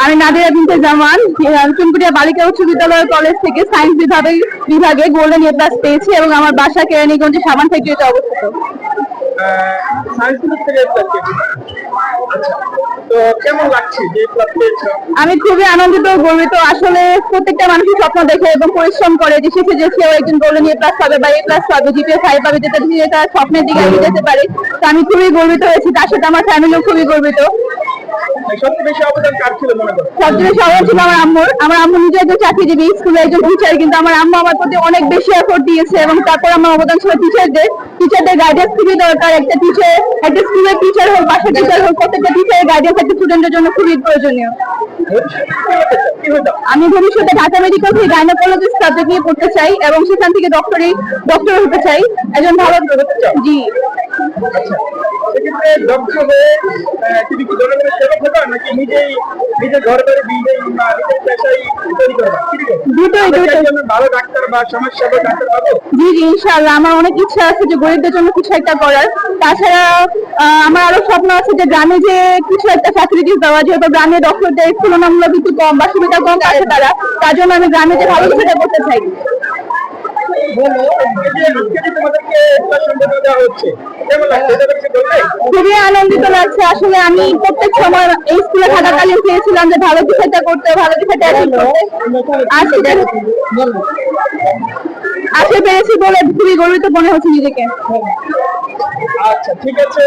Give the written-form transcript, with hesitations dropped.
আমি নাদিয়া বিনতে জামান চুনকুটিয়া বালিকা উচ্চ বিদ্যালয় কলেজ থেকে সায়েন্স বিভাগে গোল্ডেন এ প্লাস পেয়েছি এবং আমার বাসা কেরানীগঞ্জে সাবান ফ্যাক্টরিতে অবস্থিত। আমি খুবই আনন্দিত গর্বিত। আসলে প্রত্যেকটা মানুষের স্বপ্ন দেখে এবং পরিশ্রম করে যে শিখে যে সেও একজন গোল্ডেন এ প্লাস পাবে বা এ প্লাস পাবে, জিপিএ 5 পাবে, যেটা দিয়ে তার স্বপ্নের দিকে এগিয়ে যেতে পারে। তো আমি খুবই গর্বিত হয়েছি, তার সাথে আমার ফ্যামিলিও খুবই গর্বিত। সবচেয়ে বেশি অবদান কার ছিল মনে করেন? সবচেয়ে বেশি অবদান ছিল আমার আম্মুর। আমার আম্মু নিজে একজন চাকরিজীবী, স্কুলে একজন টিচার, কিন্তু আমার আম্মু আমার প্রতি অনেক বেশি এফোর্ট দিয়েছে এবং তারপর আমার অবদান ছিল টিচারদের গাইডেন্স খুবই দরকার। একটা টিচার, একটা স্কুলের টিচার হোক, বাসার টিচার হোক, প্রত্যেকটা টিচারের গাইডেন্স একটা স্টুডেন্টের জন্য খুবই প্রয়োজনীয়। আমি ভবিষ্যতে ঢাকা মেডিকেল থেকে গাইনোকোলজিস্ট সাবজেক্ট নিয়ে পড়তে চাই এবং সেখান থেকে ডক্টর হতে চাই, একজন ভালো জি। সেক্ষেত্রে ডক্টর হয়ে তুমি কি জনগণের সেবা করবা নাকি নিজের ঘর বাড়ি নিজের পেশায় তৈরি করবা? দুটোই ভালো ডাক্তার বা সমাজ সেবক ডাক্তার পাবো? জি জি, ইনশাআল্লাহ। আমার অনেক ইচ্ছা আছে যে গরিবদের জন্য কিছু একটা করার। তাছাড়া আমার আরো স্বপ্ন আছে যে গ্রামে যে কিছু একটা ফ্যাসিলিটিস দেওয়া, যেহেতু গ্রামে ডক্টরদের তুলনামূলক একটু কম বা সুবিধা কম আছে তার জন্য আমি গ্রামে যে ভালো কিছু করতে চাই। খুবই আনন্দিত লাগছে। আসলে আমি প্রত্যেক সময় এই স্কুলে থাকাকালীন চেয়েছিলাম যে ভালো কিছু একটা করতে, ভালো কিছু একটা অ্যাচিভ করতে। আসতে পেরেছি বলে খুবই গর্বিত মনে হচ্ছে নিজেকে। আচ্ছা, ঠিক আছে।